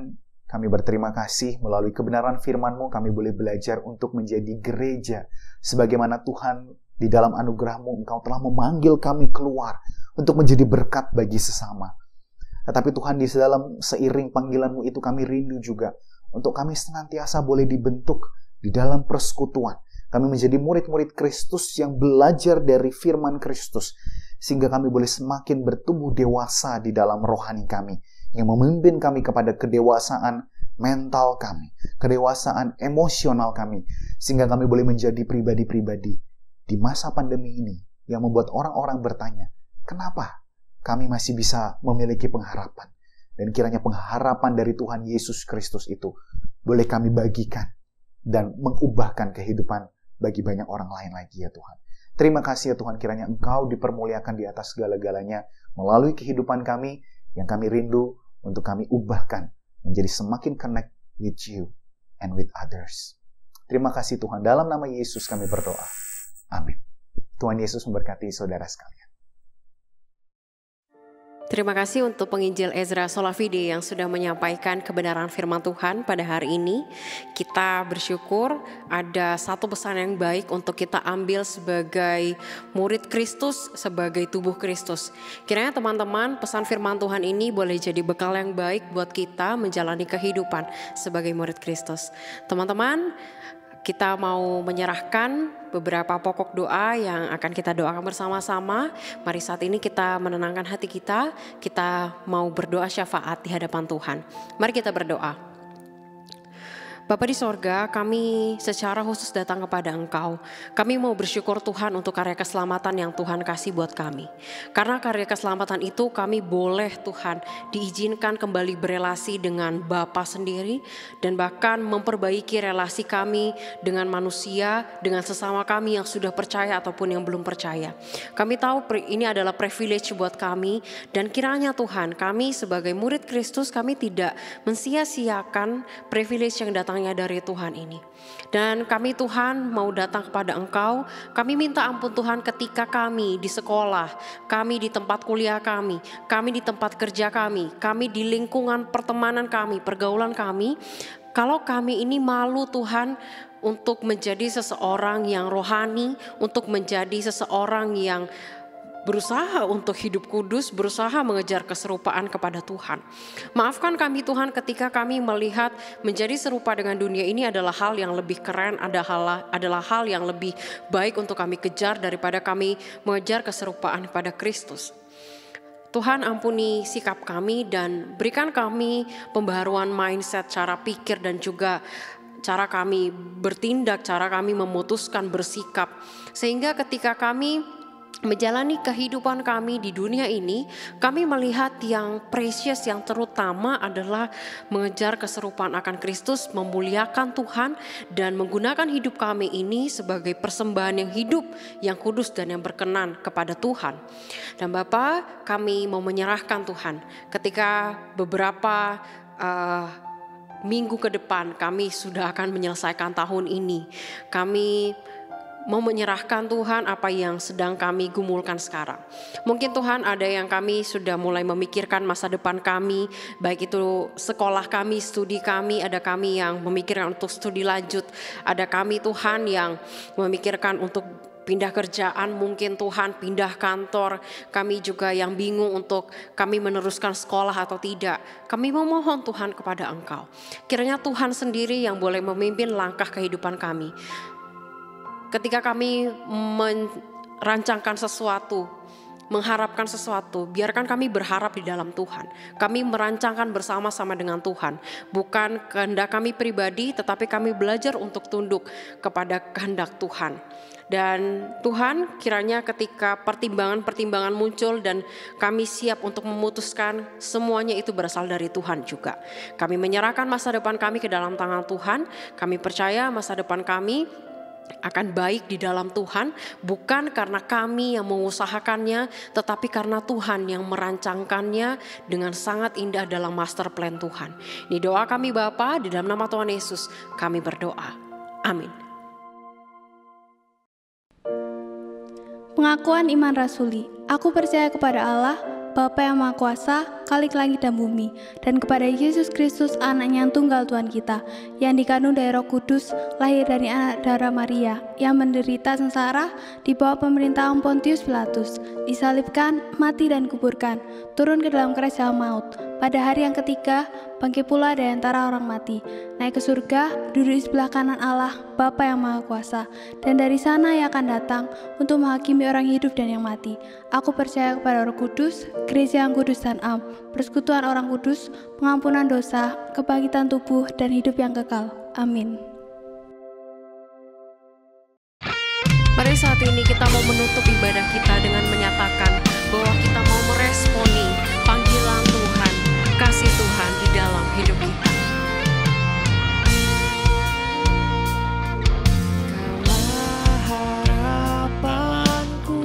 kami berterima kasih melalui kebenaran firman-Mu kami boleh belajar untuk menjadi gereja. Sebagaimana Tuhan di dalam anugerah-Mu Engkau telah memanggil kami keluar untuk menjadi berkat bagi sesama. Tetapi Tuhan, di dalam seiring panggilan-Mu itu kami rindu juga untuk kami senantiasa boleh dibentuk di dalam persekutuan. Kami menjadi murid-murid Kristus yang belajar dari firman Kristus, sehingga kami boleh semakin bertumbuh dewasa di dalam rohani kami, yang memimpin kami kepada kedewasaan mental kami, kedewasaan emosional kami, sehingga kami boleh menjadi pribadi-pribadi di masa pandemi ini yang membuat orang-orang bertanya, kenapa kami masih bisa memiliki pengharapan? Dan kiranya pengharapan dari Tuhan Yesus Kristus itu boleh kami bagikan dan mengubahkan kehidupan bagi banyak orang lain lagi ya Tuhan. Terima kasih ya Tuhan, kiranya Engkau dipermuliakan di atas segala-galanya melalui kehidupan kami yang kami rindu untuk kami ubahkan menjadi semakin connect with you and with others. Terima kasih Tuhan, dalam nama Yesus kami berdoa. Amin. Tuhan Yesus memberkati saudara sekalian. Terima kasih untuk penginjil Ezra Solavide yang sudah menyampaikan kebenaran firman Tuhan pada hari ini. Kita bersyukur ada satu pesan yang baik untuk kita ambil sebagai murid Kristus, sebagai tubuh Kristus. Kiranya teman-teman, pesan firman Tuhan ini boleh jadi bekal yang baik buat kita menjalani kehidupan sebagai murid Kristus. Teman-teman, kita mau menyerahkan beberapa pokok doa yang akan kita doakan bersama-sama. Mari saat ini kita menenangkan hati kita mau berdoa syafaat di hadapan Tuhan. Mari kita berdoa. Bapa di sorga, kami secara khusus datang kepada Engkau. Kami mau bersyukur Tuhan untuk karya keselamatan yang Tuhan kasih buat kami. Karena karya keselamatan itu kami boleh Tuhan diizinkan kembali berelasi dengan Bapa sendiri. Dan bahkan memperbaiki relasi kami dengan manusia, dengan sesama kami yang sudah percaya ataupun yang belum percaya. Kami tahu ini adalah privilege buat kami. Dan kiranya Tuhan, kami sebagai murid Kristus, kami tidak mensia-siakan privilege yang datang dari Tuhan ini. Dan kami Tuhan mau datang kepada Engkau. Kami minta ampun Tuhan ketika kami di sekolah, kami di tempat kuliah kami di tempat kerja kami di lingkungan pertemanan kami, pergaulan kami. Kalau kami ini malu Tuhan untuk menjadi seseorang yang rohani, untuk menjadi seseorang yang berusaha untuk hidup kudus, berusaha mengejar keserupaan kepada Tuhan. Maafkan kami Tuhan ketika kami melihat menjadi serupa dengan dunia ini adalah hal yang lebih keren, adalah hal yang lebih baik untuk kami kejar daripada kami mengejar keserupaan pada Kristus. Tuhan ampuni sikap kami dan berikan kami pembaharuan mindset, cara pikir dan juga cara kami bertindak, cara kami memutuskan bersikap. Sehingga ketika kami menjalani kehidupan kami di dunia ini, kami melihat yang precious, yang terutama adalah mengejar keserupaan akan Kristus, memuliakan Tuhan, dan menggunakan hidup kami ini sebagai persembahan yang hidup, yang kudus dan yang berkenan kepada Tuhan. Dan Bapa, kami mau menyerahkan Tuhan, ketika beberapa minggu ke depan kami sudah akan menyelesaikan tahun ini, kami mau menyerahkan Tuhan apa yang sedang kami gumulkan sekarang. Mungkin Tuhan ada yang kami sudah mulai memikirkan masa depan kami, baik itu sekolah kami, studi kami, ada kami yang memikirkan untuk studi lanjut, ada kami Tuhan yang memikirkan untuk pindah kerjaan, mungkin Tuhan pindah kantor. Kami juga yang bingung untuk kami meneruskan sekolah atau tidak. Kami memohon Tuhan kepada Engkau. Kiranya Tuhan sendiri yang boleh memimpin langkah kehidupan kami. Ketika kami merancangkan sesuatu, mengharapkan sesuatu, biarkan kami berharap di dalam Tuhan. Kami merancangkan bersama-sama dengan Tuhan. Bukan kehendak kami pribadi, tetapi kami belajar untuk tunduk kepada kehendak Tuhan. Dan Tuhan, kiranya ketika pertimbangan-pertimbangan muncul dan kami siap untuk memutuskan, semuanya itu berasal dari Tuhan juga. Kami menyerahkan masa depan kami ke dalam tangan Tuhan. Kami percaya masa depan kami akan baik di dalam Tuhan, bukan karena kami yang mengusahakannya, tetapi karena Tuhan yang merancangkannya dengan sangat indah dalam master plan Tuhan. Ini doa kami Bapa, di dalam nama Tuhan Yesus kami berdoa. Amin. Pengakuan iman rasuli. Aku percaya kepada Allah, Bapa yang Maha Kuasa, Khalik langit dan bumi, dan kepada Yesus Kristus, anaknya yang tunggal Tuhan kita, yang dikandung dari Roh Kudus, lahir dari anak darah Maria, yang menderita sengsara di bawah pemerintahan Pontius Pilatus, disalibkan, mati dan kuburkan, turun ke dalam kerajaan maut. Pada hari yang ketiga, bangkit pula dari antara orang mati, naik ke surga, duduk di sebelah kanan Allah, Bapa yang Maha Kuasa, dan dari sana Ia akan datang untuk menghakimi orang hidup dan yang mati. Aku percaya kepada Roh Kudus, gereja yang kudus dan am, persekutuan orang kudus, pengampunan dosa, kebangkitan tubuh, dan hidup yang kekal. Amin. Mari saat ini kita mau menutup ibadah kita dengan menyatakan bahwa kita mau meresponi panggilan Tuhan, kasih Tuhan di dalam hidup kita. Kaulah harapanku,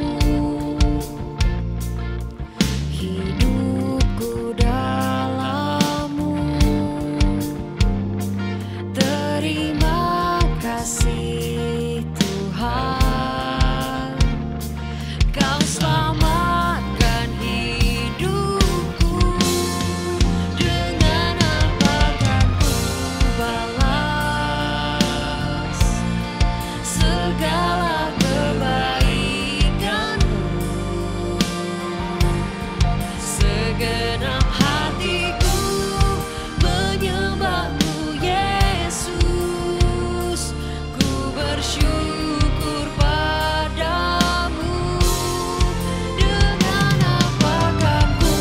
hidupku dalam-Mu. Terima kasih Tuhan, Kau selamatkan hidupku. Dengan apa kan ku balas segala kebaikan-Mu? Segenap hatiku menyembah-Mu Yesus, ku bersyukur padamu. Dengan apa kan ku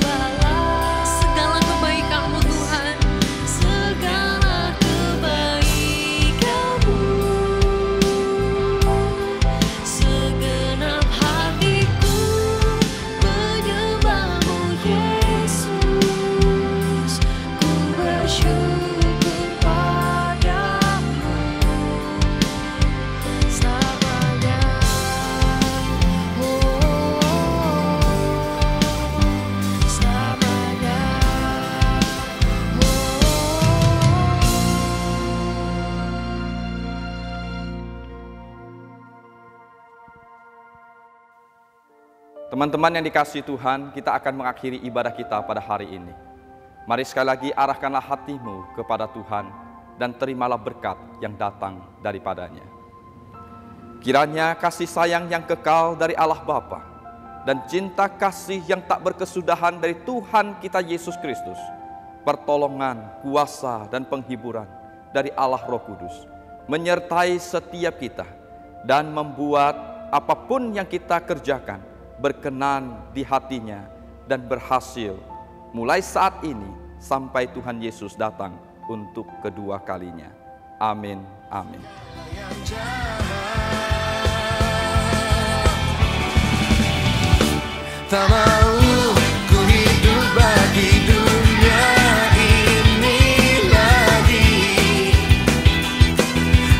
balas Segala kebaikan-Mu Tuhan, segala kebaikan-Mu? Segenap hatiku menyembah-Mu Yesus, ku bersyukur padamu selamanya. Selamanya. Teman-teman yang dikasihi Tuhan, kita akan mengakhiri ibadah kita pada hari ini. Mari sekali lagi arahkanlah hatimu kepada Tuhan dan terimalah berkat yang datang daripadanya. Kiranya kasih sayang yang kekal dari Allah Bapa dan cinta kasih yang tak berkesudahan dari Tuhan kita Yesus Kristus, pertolongan, kuasa, dan penghiburan dari Allah Roh Kudus menyertai setiap kita dan membuat apapun yang kita kerjakan berkenan di hatinya dan berhasil mulai saat ini sampai Tuhan Yesus datang untuk kedua kalinya. Amin. Amin. Tak mau ku hidup bagi dunia ini lagi.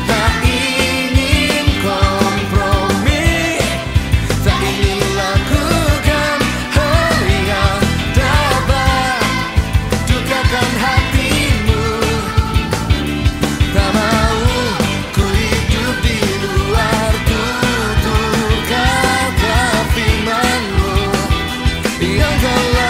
Tak ingin kompromi, tak ingin lakukan hal yang dapat dukakan hatimu. Tak mau ku hidup di luar tutur kata firman-Mu yang telah